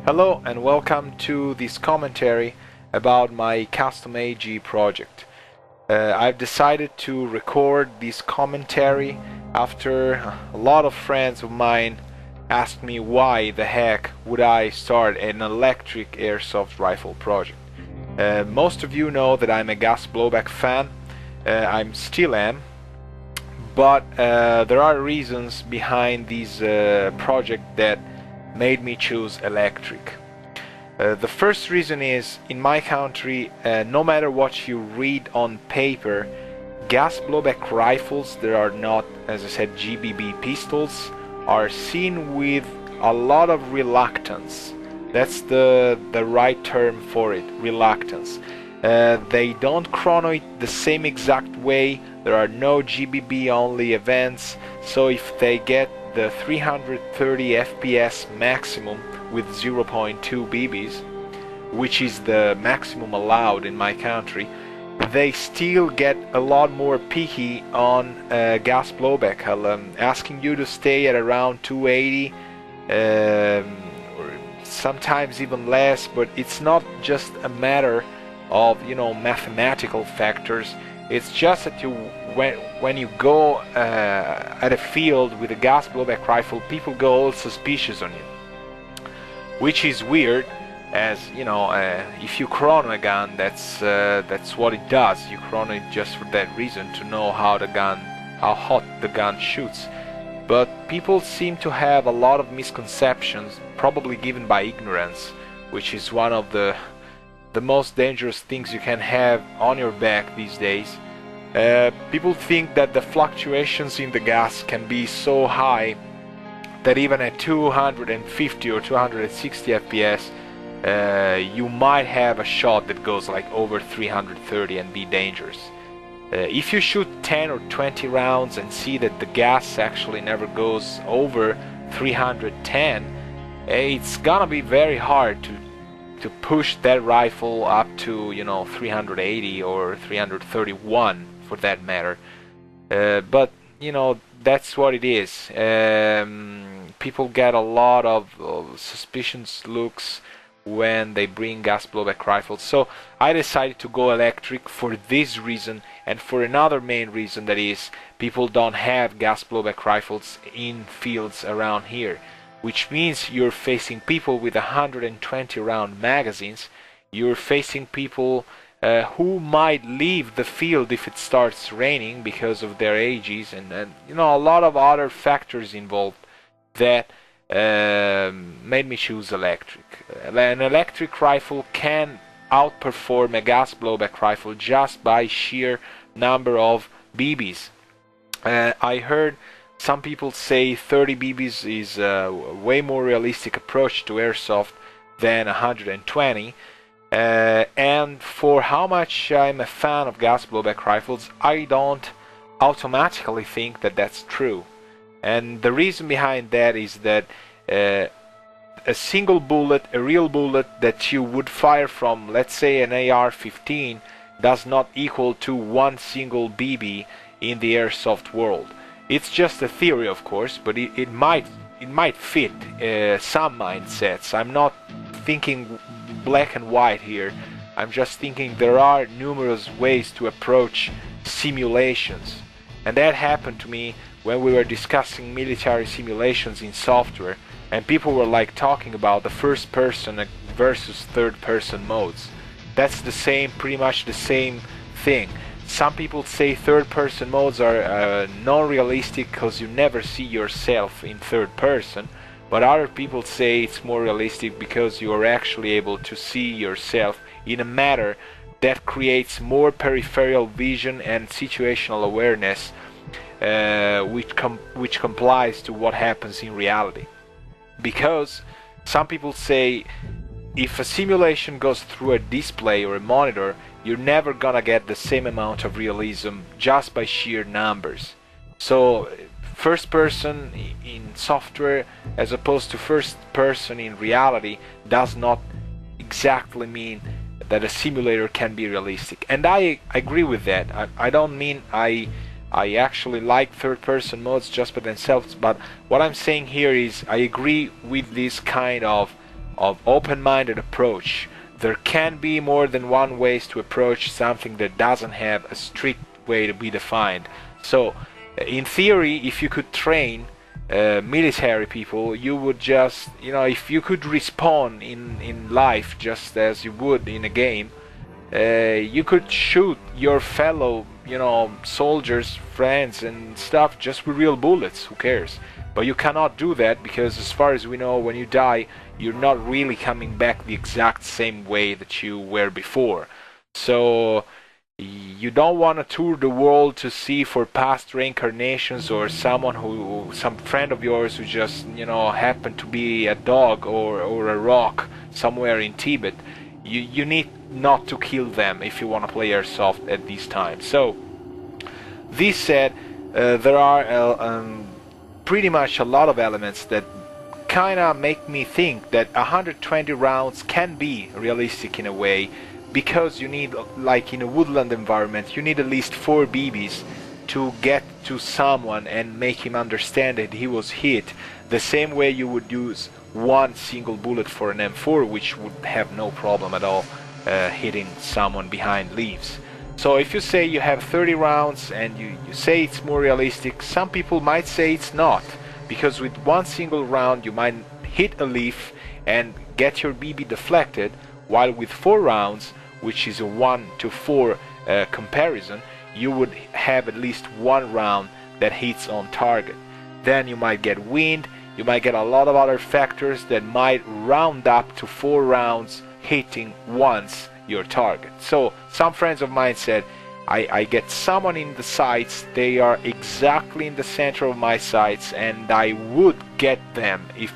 Hello and welcome to this commentary about my custom AEG project. I've decided to record this commentary after a lot of friends of mine asked me why the heck would I start an electric airsoft rifle project. Most of you know that I'm a gas blowback fan. I still am, but there are reasons behind this project that made me choose electric. The first reason is, in my country, no matter what you read on paper, gas blowback rifles that are not, as I said, GBB pistols, are seen with a lot of reluctance. That's the right term for it, reluctance. They don't chrono it the same exact way. There are no GBB only events, so if they get the 330 FPS maximum with 0.2 BBs, which is the maximum allowed in my country, they still get a lot more picky on gas blowback, asking you to stay at around 280, or sometimes even less. But it's not just a matter of, mathematical factors. It's just that when you go at a field with a gas blowback rifle, people go all suspicious on you, which is weird, as if you chrono a gun, that's what it does. You chrono it just for that reason, to know how hot the gun shoots. But people seem to have a lot of misconceptions, probably given by ignorance, which is one of the most dangerous things you can have on your back these days. People think that the fluctuations in the gas can be so high that even at 250 or 260 FPS you might have a shot that goes like over 330 and be dangerous. If you shoot 10 or 20 rounds and see that the gas actually never goes over 310, it's gonna be very hard to push that rifle up to 380 or 331 for that matter. But that's what it is. People get a lot of suspicious looks when they bring gas blowback rifles, so I decided to go electric for this reason, and for another main reason, that is, people don't have gas blowback rifles in fields around here, which means you're facing people with 120 round magazines. You're facing people who might leave the field if it starts raining because of their AEGs, and a lot of other factors involved that made me choose electric. An electric rifle can outperform a gas blowback rifle just by sheer number of BBs. I heard some people say 30 BBs is a way more realistic approach to airsoft than 120. And for how much I'm a fan of gas blowback rifles, I don't automatically think that that's true. And the reason behind that is that a single bullet, a real bullet that you would fire from, let's say, an AR-15, does not equal to one single BB in the airsoft world. It's just a theory, of course, but it might fit some mindsets. I'm not thinking black and white here. I'm just thinking there are numerous ways to approach simulations, and that happened to me when we were discussing military simulations in software, and people were like talking about the first person versus third person modes. That's pretty much the same thing. Some people say third person modes are non-realistic because you never see yourself in third person, but other people say it's more realistic because you are actually able to see yourself in a manner that creates more peripheral vision and situational awareness, which complies to what happens in reality. Because some people say if a simulation goes through a display or a monitor, you're never gonna get the same amount of realism just by sheer numbers. So first person in software as opposed to first person in reality does not exactly mean that a simulator can be realistic, and I agree with that. I don't mean I actually like third person modes just by themselves, but what I'm saying here is I agree with this kind of of open-minded approach. There can be more than one ways to approach something that doesn't have a strict way to be defined. So in theory, if you could train military people, you would just, if you could respawn in life just as you would in a game, you could shoot your fellow, soldiers, friends and stuff just with real bullets. Who cares? But you cannot do that, because as far as we know, when you die, you're not really coming back the exact same way that you were before. So you don't want to tour the world to see for past reincarnations, or some friend of yours who just, happened to be a dog or a rock somewhere in Tibet. You need not to kill them if you want to play airsoft at these times. So this said, there are pretty much a lot of elements that kind of make me think that 120 rounds can be realistic in a way, because you need, like in a woodland environment, you need at least 4 BBs to get to someone and make him understand that he was hit, the same way you would use one single bullet for an M4, which would have no problem at all hitting someone behind leaves. So if you say you have 30 rounds and you say it's more realistic, some people might say it's not, because with one single round you might hit a leaf and get your BB deflected, while with 4 rounds, which is a 1 to 4 comparison, you would have at least 1 round that hits on target. Then you might get wind, you might get a lot of other factors that might round up to 4 rounds hitting once your target. So some friends of mine said, I get someone in the sights, they are exactly in the center of my sights, and I would get them if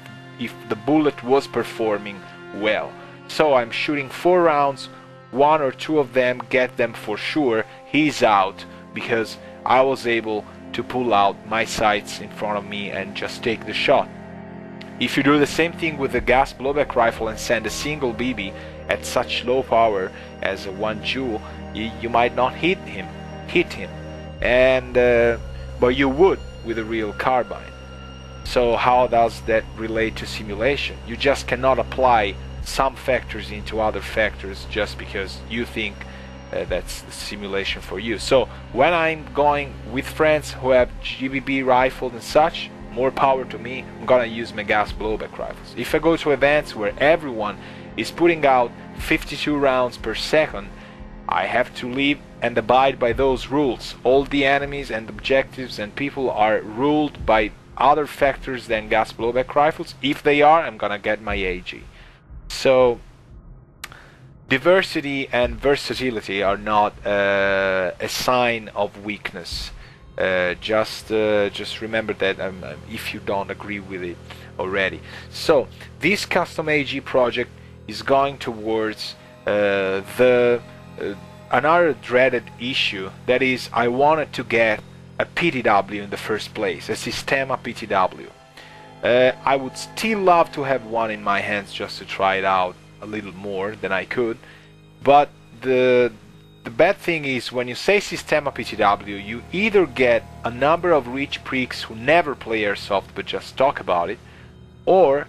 the bullet was performing well. So I'm shooting 4 rounds, 1 or 2 of them get them for sure, he's out, because I was able to pull out my sights in front of me and just take the shot. If you do the same thing with the gas blowback rifle and send a single BB at such low power as a 1 joule, you might not hit him, and but you would with a real carbine. So how does that relate to simulation? You just cannot apply some factors into other factors just because you think that's the simulation for you. So when I'm going with friends who have GBB rifles and such, more power to me, I'm gonna use my gas blowback rifles. If I go to events where everyone is putting out 52 rounds per second, I have to live and abide by those rules. All the enemies and objectives and people are ruled by other factors than gas blowback rifles. If they are, I'm gonna get my AEG. So diversity and versatility are not a sign of weakness. Just remember that if you don't agree with it already. So this custom AEG project is going towards another dreaded issue, that is, I wanted to get a PTW in the first place, a Sistema PTW. I would still love to have one in my hands just to try it out a little more than I could, but the bad thing is, when you say Sistema PTW, you either get a number of rich pricks who never play airsoft but just talk about it, or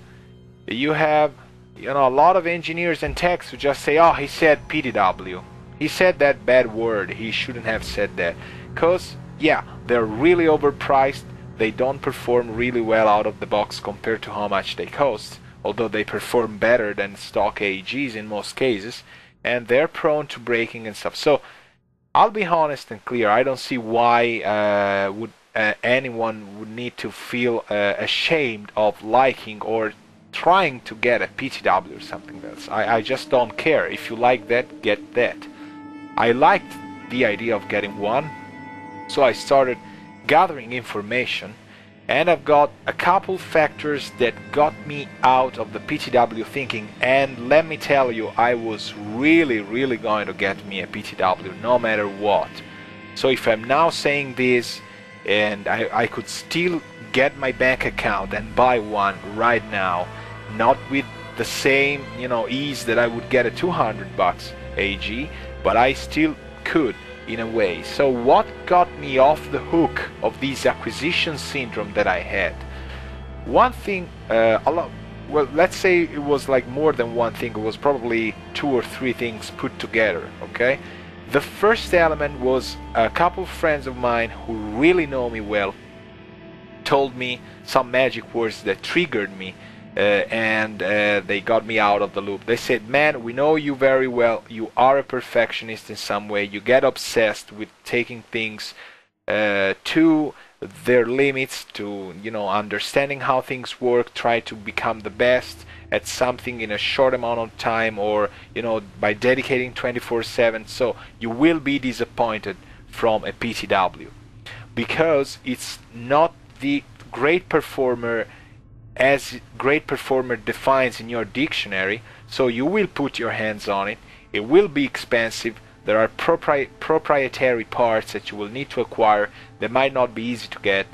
you have a lot of engineers and techs who just say, oh, he said PTW, he said that bad word, he shouldn't have said that. Because yeah, they're really overpriced, they don't perform really well out of the box compared to how much they cost, although they perform better than stock AEGs in most cases, and they're prone to breaking and stuff. So I'll be honest and clear, I don't see why anyone would need to feel ashamed of liking or trying to get a PTW or something else. I just don't care. If you like that, get that. I liked the idea of getting one, so I started gathering information, and I've got a couple factors that got me out of the PTW thinking, and let me tell you, I was really going to get me a PTW no matter what. So if I'm now saying this and I could still get my bank account and buy one right now, not with the same ease that I would get a 200 bucks AEG, but I still could in a way. So what got me off the hook of this acquisition syndrome that I had? One thing, well, let's say it was like more than one thing. It was probably 2 or 3 things put together, okay? The first element was a couple of friends of mine who really know me well told me some magic words that triggered me, and they got me out of the loop. They said, man, we know you very well. You are a perfectionist in some way. You get obsessed with taking things to their limits, to, you know, understanding how things work, try to become the best at something in a short amount of time, or, you know, by dedicating 24/7. So you will be disappointed from a PTW, because it's not the great performer as great performer defines in your dictionary. So you will put your hands on it. It will be expensive. There are proprietary parts that you will need to acquire that might not be easy to get,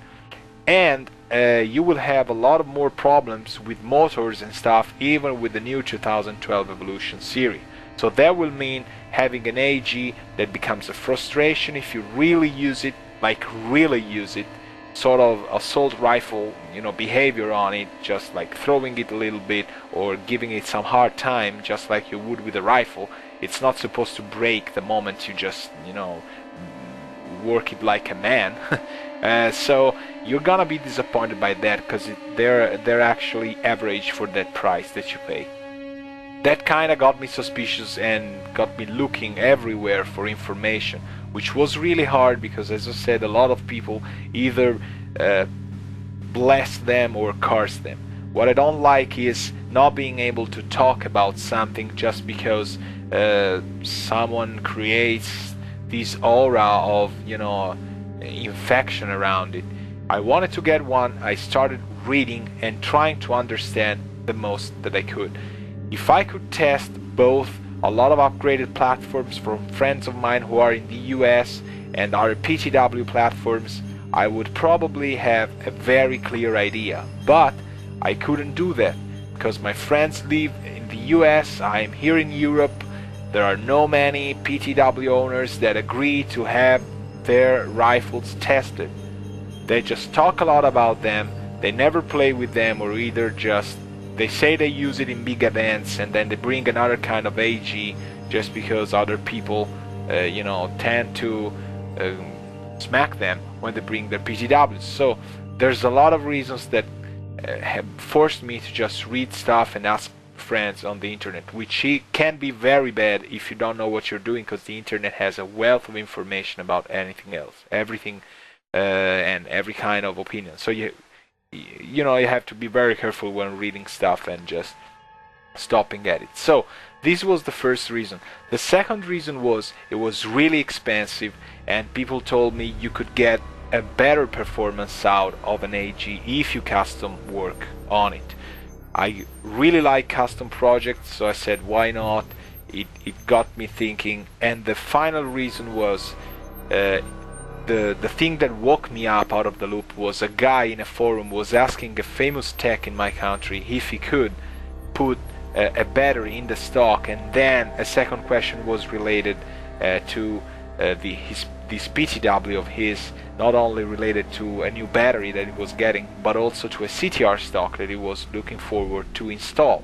and you will have a lot of more problems with motors and stuff, even with the new 2012 Evolution series. So that will mean having an AEG that becomes a frustration if you really use it, like really use it, sort of assault rifle, you know, behavior on it, just like throwing it a little bit or giving it some hard time, just like you would with a rifle. It's not supposed to break the moment you just, you know, work it like a man. So you're gonna be disappointed by that, because they're actually average for that price that you pay. That kind of got me suspicious and got me looking everywhere for information, which was really hard because, as I said, a lot of people either bless them or curse them. What I don't like is not being able to talk about something just because someone creates this aura of, you know, infection around it. I wanted to get one. I started reading and trying to understand the most that I could. If I could test both a lot of upgraded platforms from friends of mine who are in the US and other PTW platforms, I would probably have a very clear idea. But I couldn't do that because my friends live in the US, I am here in Europe. There are no many PTW owners that agree to have their rifles tested. They just talk a lot about them, they never play with them, or either just they say they use it in big events and then they bring another kind of AEG just because other people you know, tend to smack them when they bring their PTWs. So there's a lot of reasons that have forced me to just read stuff and ask friends on the internet, which can be very bad if you don't know what you're doing, because the internet has a wealth of information about anything else, everything, and every kind of opinion. So you know, you have to be very careful when reading stuff and just stopping at it. So this was the first reason. The second reason was it was really expensive, and people told me you could get a better performance out of an AEG if you custom work on it. I really like custom projects, so I said why not. It got me thinking, and the final reason was the thing that woke me up out of the loop was a guy in a forum was asking a famous tech in my country if he could put a battery in the stock, and then a second question was related to this PTW of his, not only related to a new battery that he was getting, but also to a CTR stock that he was looking forward to install.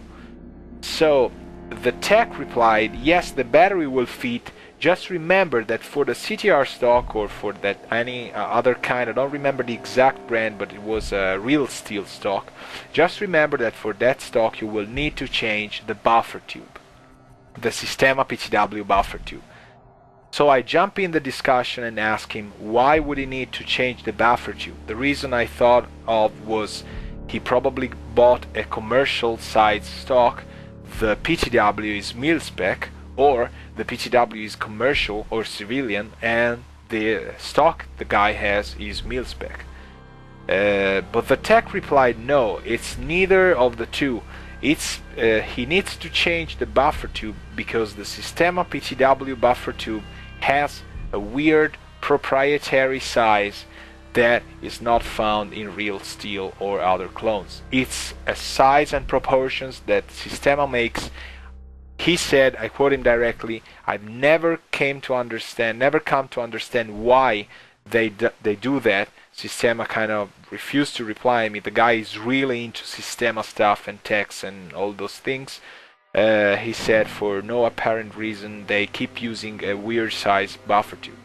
So the tech replied, yes, the battery will fit. Just remember that for the CTR stock, or for that any other kind, I don't remember the exact brand, but it was a real steel stock. Just remember that for that stock you will need to change the buffer tube, the Sistema PTW buffer tube. So I jump in the discussion and ask him why would he need to change the buffer tube. The reason I thought of was he probably bought a commercial size stock, the PTW is mil spec, or the PTW is commercial or civilian, and the stock the guy has is mil spec. But the tech replied, no, it's neither of the two. It's he needs to change the buffer tube because the Sistema PTW buffer tube has a weird proprietary size that is not found in real steel or other clones. It's a size and proportions that Sistema makes. He said, I quote him directly, I've never come to understand why they do that. Sistema kind of refused to reply me. The guy is really into Sistema stuff and text and all those things. He said for no apparent reason they keep using a weird size buffer tube.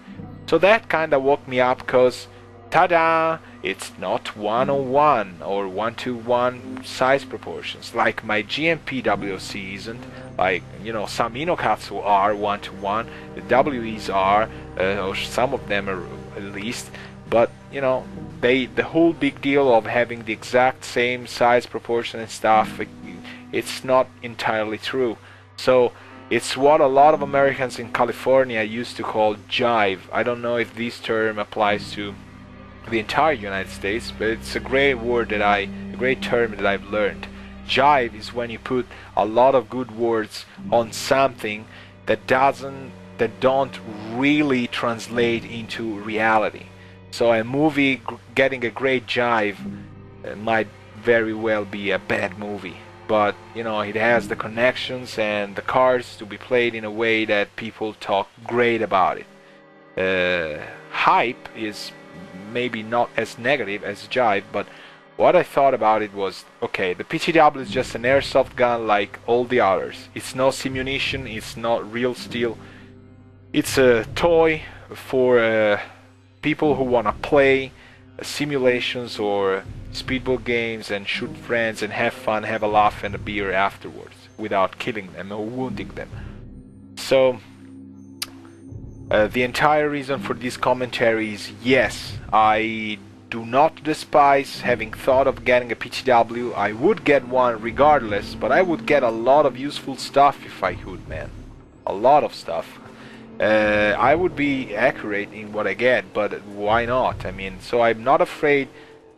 So that kind of woke me up, because ta-da! It's not 1:1 or 1:1 size proportions like my GMP WC isn't. Like, you know, some Inokatsu are 1:1, the WEs are, or some of them are at least. But you know, the whole big deal of having the exact same size proportion and stuff, it's not entirely true. So it's what a lot of Americans in California used to call jive. I don't know if this term applies to the entire United States, but it's a great word a great term that I've learned. Jive is when you put a lot of good words on something that don't really translate into reality. So a movie getting a great jive might very well be a bad movie, but you know, it has the connections and the cards to be played in a way that people talk great about it. Hype is maybe not as negative as jive, but what I thought about it was, okay, the PTW is just an airsoft gun like all the others. It's no simunition, it's not real steel. It's a toy for people who want to play simulations or speedball games and shoot friends and have fun, have a laugh and a beer afterwards without killing them or wounding them. So the entire reason for this commentary is, yes, I do not despise having thought of getting a PTW. I would get one regardless, but I would get a lot of useful stuff if I could, man. A lot of stuff. I would be accurate in what I get, but why not? I mean, so I'm not afraid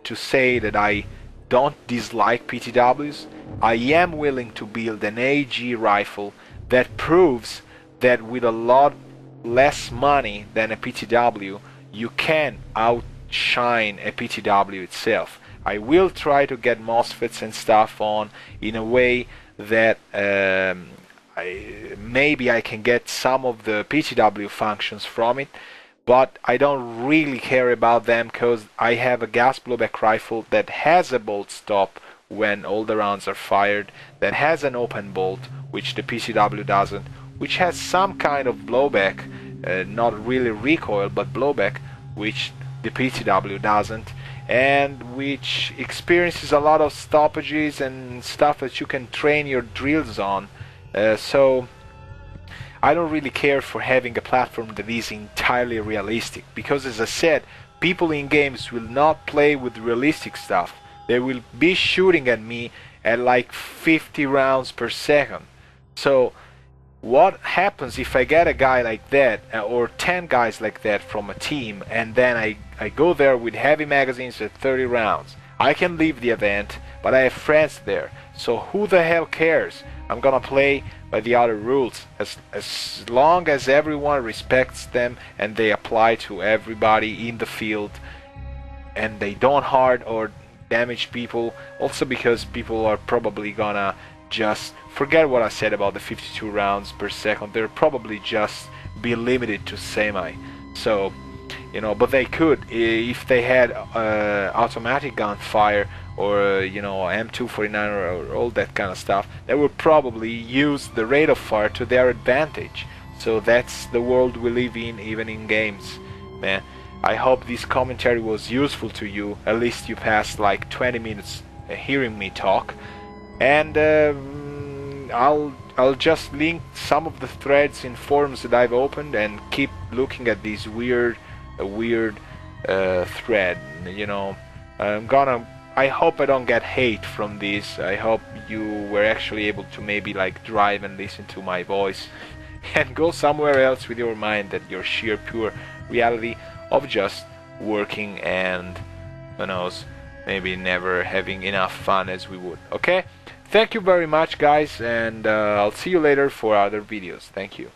to say that I don't dislike PTWs. I am willing to build an AEG rifle that proves that with a lot less money than a PTW, you can outshine a PTW itself. I will try to get MOSFETs and stuff on in a way that maybe I can get some of the PTW functions from it, but I don't really care about them because I have a gas blowback rifle that has a bolt stop when all the rounds are fired, that has an open bolt, which the PTW doesn't, which has some kind of blowback, not really recoil but blowback, which the PTW doesn't, and which experiences a lot of stoppages and stuff that you can train your drills on. So I don't really care for having a platform that is entirely realistic, because as I said, people in games will not play with realistic stuff. They will be shooting at me at like 50 rounds per second. So what happens if I get a guy like that, or 10 guys like that from a team, and then I go there with heavy magazines at 30 rounds? I can leave the event, but I have friends there, so who the hell cares? I'm gonna play by the other rules, as long as everyone respects them and they apply to everybody in the field, and they don't hurt or damage people. Also because people are probably gonna just forget what I said about the 52 rounds per second. They'll probably just be limited to semi. So, you know, but they could, if they had automatic gunfire or you know, M249 or all that kind of stuff, they would probably use the rate of fire to their advantage. So that's the world we live in, even in games, man. I hope this commentary was useful to you. At least you passed like 20 minutes hearing me talk. And I'll just link some of the threads in forums that I've opened, and keep looking at this weird thread. You know, I hope I don't get hate from this. I hope you were actually able to maybe like drive and listen to my voice and go somewhere else with your mind, that your sheer pure reality of just working and, who knows, maybe never having enough fun as we would. Okay, thank you very much guys, and I'll see you later for other videos. Thank you.